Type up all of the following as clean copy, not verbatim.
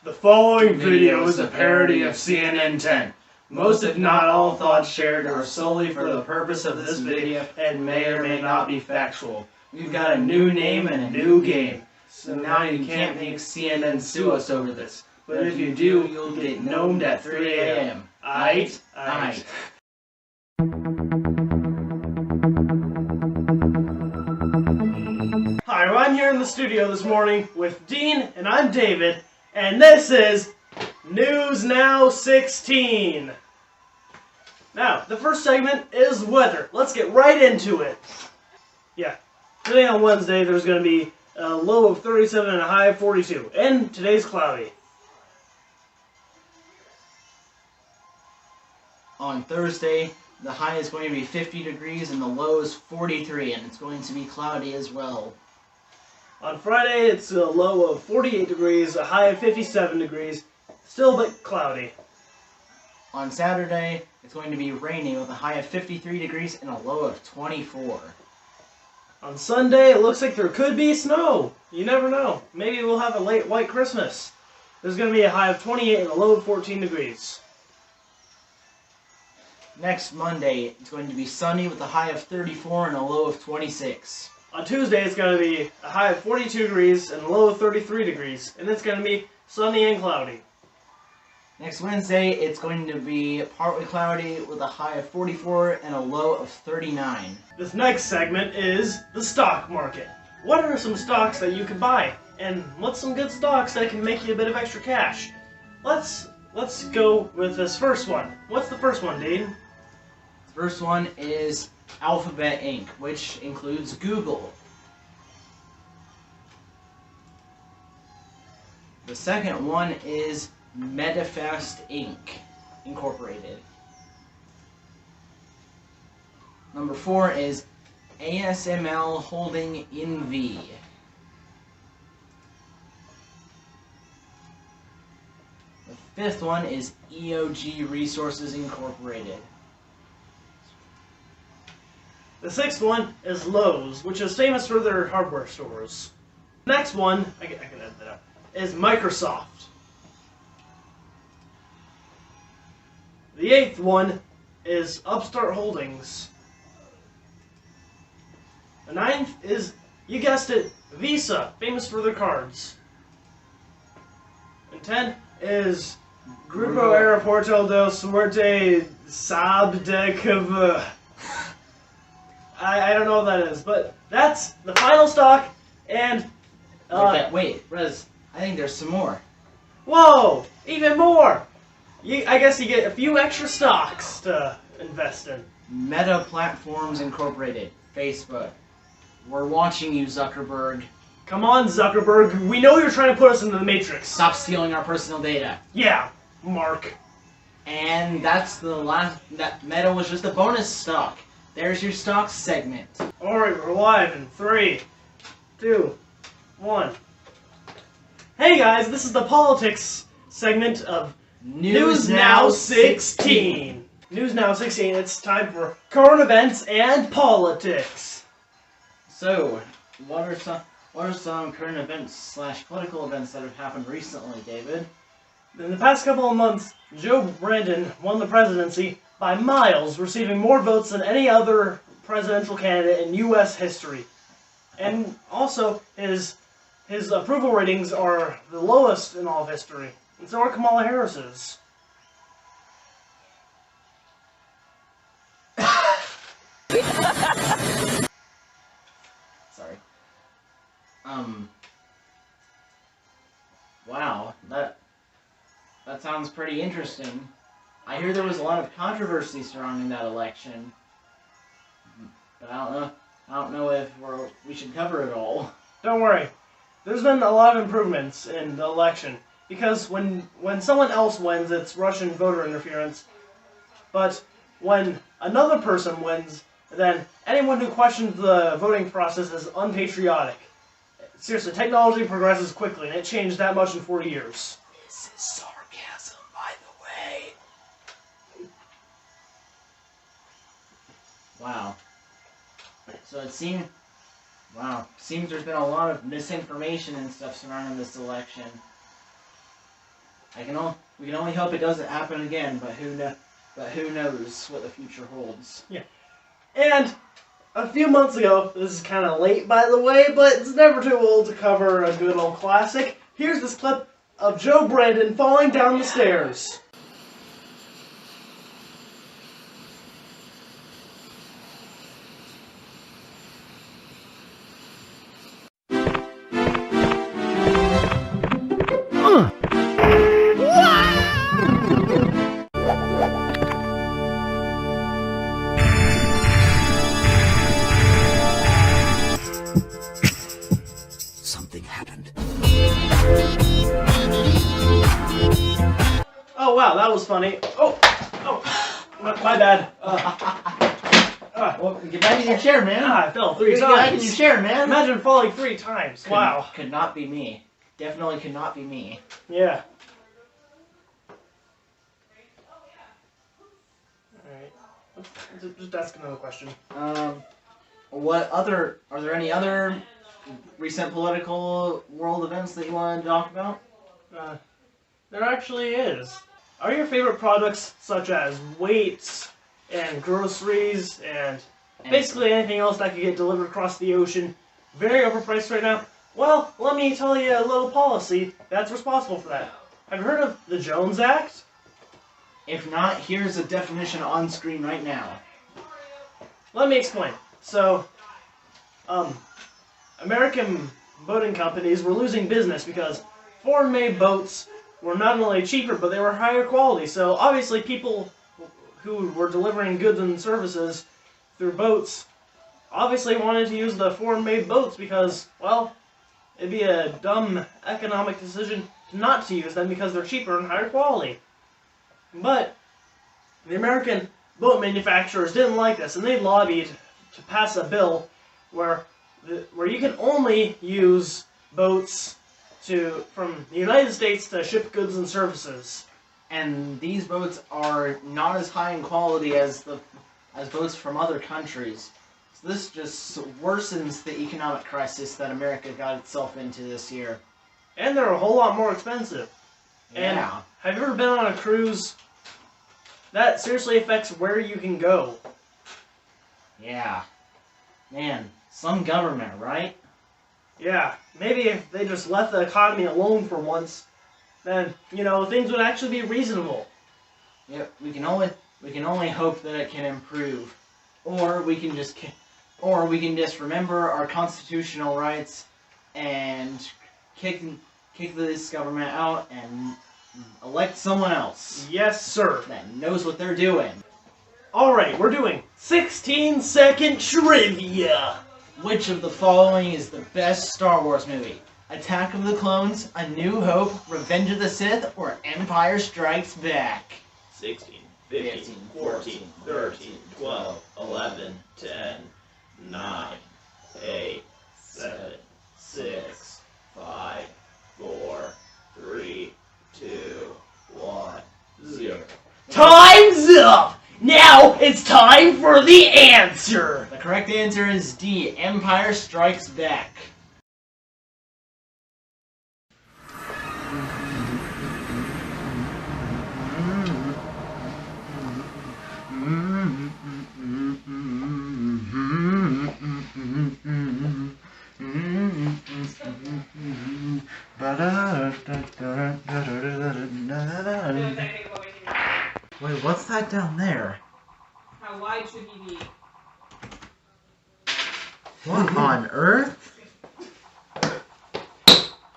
The following video is a parody of CNN10. Most if not all thoughts shared are solely for the purpose of this video and may or may not be factual. We've got a new name and a new game, so now you can't make CNN sue us over this. But if you do, you'll get gnomed at 3 a.m. Aight? Aight. Hi, I'm here in the studio this morning with Dean, and I'm David, and this is NewsNow16. Now, the first segment is weather. Let's get right into it. Yeah, today on Wednesday there's going to be a low of 37 and a high of 42, and today's cloudy. On Thursday, the high is going to be 50 degrees and the low is 43, and it's going to be cloudy as well. On Friday, it's a low of 48 degrees, a high of 57 degrees, still a bit cloudy. On Saturday, it's going to be rainy with a high of 53 degrees and a low of 24. On Sunday, it looks like there could be snow. You never know. Maybe we'll have a late white Christmas. There's going to be a high of 28 and a low of 14 degrees. Next Monday, it's going to be sunny with a high of 34 and a low of 26. On Tuesday, it's going to be a high of 42 degrees and a low of 33 degrees. And it's going to be sunny and cloudy. Next Wednesday, it's going to be partly cloudy with a high of 44 and a low of 39. This next segment is the stock market. What are some stocks that you can buy? And what's some good stocks that can make you a bit of extra cash? Let's go with this first one. What's the first one, Dean? The first one is Alphabet Inc., which includes Google. The second one is Medifast Inc., Incorporated. Number 4 is ASML Holding NV. The fifth one is EOG Resources Incorporated. The sixth one is Lowe's, which is famous for their hardware stores. Next one, I can edit that up, is Microsoft. The eighth one is Upstart Holdings. The ninth is, you guessed it, Visa, famous for their cards. And 10 is Grupo Aeroporto del Suerte Sabdekava. I don't know what that is, but that's the final stock, and... Wait, Rez, I think there's some more. Whoa! Even more! I guess you get a few extra stocks to invest in. Meta Platforms Incorporated, Facebook. We're watching you, Zuckerberg. Come on, Zuckerberg. We know you're trying to put us into the Matrix. Stop stealing our personal data. Yeah, Mark. And that's the last... That Meta was just a bonus stock. There's your stocks segment. Alright, we're live in 3, 2, 1. Hey guys, this is the politics segment of NewsNow16. NewsNow16, it's time for current events and politics. So, what are some current events / political events that have happened recently, David? In the past couple of months, Joe Brandon won the presidency by miles, receiving more votes than any other presidential candidate in U.S. history. And also, his approval ratings are the lowest in all of history. And so are Kamala Harris's. Sorry. Wow, that sounds pretty interesting. I hear there was a lot of controversy surrounding that election, but I don't know if we should cover it all. Don't worry. There's been a lot of improvements in the election, because when someone else wins, it's Russian voter interference. But when another person wins, then anyone who questions the voting process is unpatriotic. Seriously, technology progresses quickly, and it changed that much in 40 years. This is sarcasm, by the way. Wow. So it seems there's been a lot of misinformation and stuff surrounding this election. We can only hope it doesn't happen again, but who knows what the future holds. Yeah. And a few months ago, this is kind of late by the way, but it's never too old to cover a good old classic. Here's this clip of Joe Brandon falling down the stairs. Something happened. Oh wow, that was funny. Oh, my bad. Well, get back in your chair, man. I fell 3 times. Get back in your chair, man. Imagine falling 3 times. Wow. Could not be me. Definitely could not be me. Yeah. Alright. Let's just ask another question. Are there any other recent political world events that you want to talk about? There actually is. Are your favorite products such as weights and groceries and basically anything else that could get delivered across the ocean very overpriced right now? Well, let me tell you a little policy that's responsible for that. Have you heard of the Jones Act? If not, here's a definition on screen right now. Let me explain. So, American boating companies were losing business because foreign-made boats were not only cheaper, but they were higher quality. So, obviously, people who were delivering goods and services through boats obviously wanted to use the foreign-made boats because, well, it'd be a dumb economic decision not to use them because they're cheaper and higher quality. But the American boat manufacturers didn't like this, and they lobbied to pass a bill where you can only use boats from the United States to ship goods and services. And these boats are not as high in quality as boats from other countries. So this just worsens the economic crisis that America got itself into this year. And they're a whole lot more expensive. Yeah. And have you ever been on a cruise? That seriously affects where you can go. Yeah. Man, some government, right? Yeah, maybe if they just left the economy alone for once, then, things would actually be reasonable. Yep, we can only hope that it can improve. Or we can just remember our constitutional rights and kick this government out and elect someone else. Yes, sir. That knows what they're doing. Alright, we're doing 16-second trivia. Which of the following is the best Star Wars movie? Attack of the Clones, A New Hope, Revenge of the Sith, or Empire Strikes Back? 16, 15, 14, 13, 12, 11, 10, 9, 8, 7, 6, 5, 4, 3, 2, 1, 0. Time's up! Now it's time for the answer! The correct answer is D, Empire Strikes Back. Wait, what's that down there? How wide should he be? What on earth?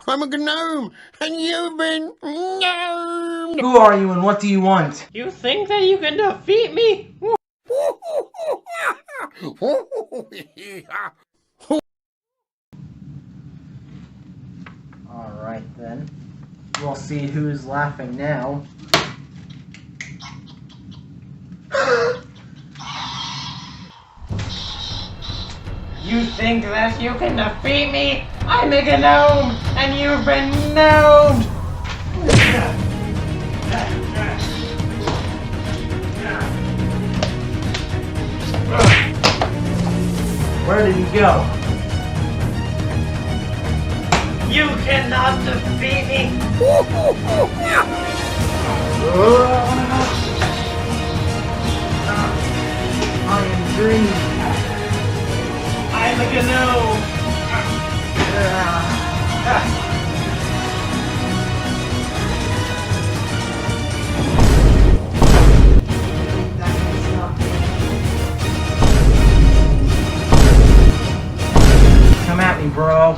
I'm a gnome, and you've been gnomed! Who are you and what do you want? You think that you can defeat me? Alright then. We'll see who's laughing now. You think that you can defeat me? I'm a gnome, and you've been gnomed! Where did he go? You cannot defeat me! I am green. I'm a gnome! Come at me, bro.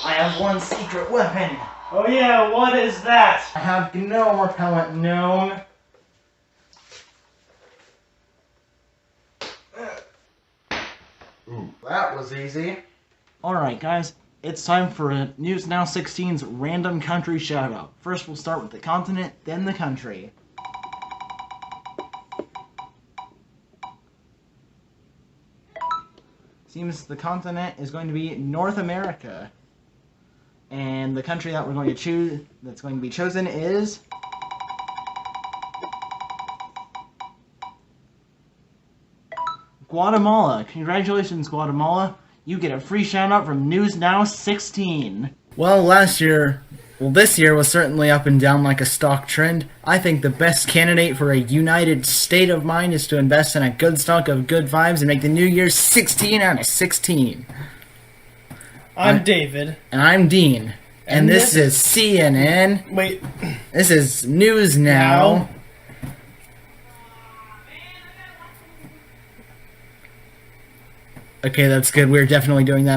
I have one secret weapon. Oh yeah, what is that? I have gnome repellent gnome. Ooh, that was easy. Alright guys, it's time for NewsNow16's random country shoutout. First we'll start with the continent, then the country. Seems the continent is going to be North America. And the country that we're going to choose, that's going to be chosen is... Guatemala. Congratulations, Guatemala. You get a free shout out from NewsNow16. Well, this year was certainly up and down like a stock trend. I think the best candidate for a united state of mind is to invest in a good stock of good vibes and make the new year 16 out of 16. I'm David. And I'm Dean. And this is CNN. Wait. This is News Now. Okay, that's good. We're definitely doing that.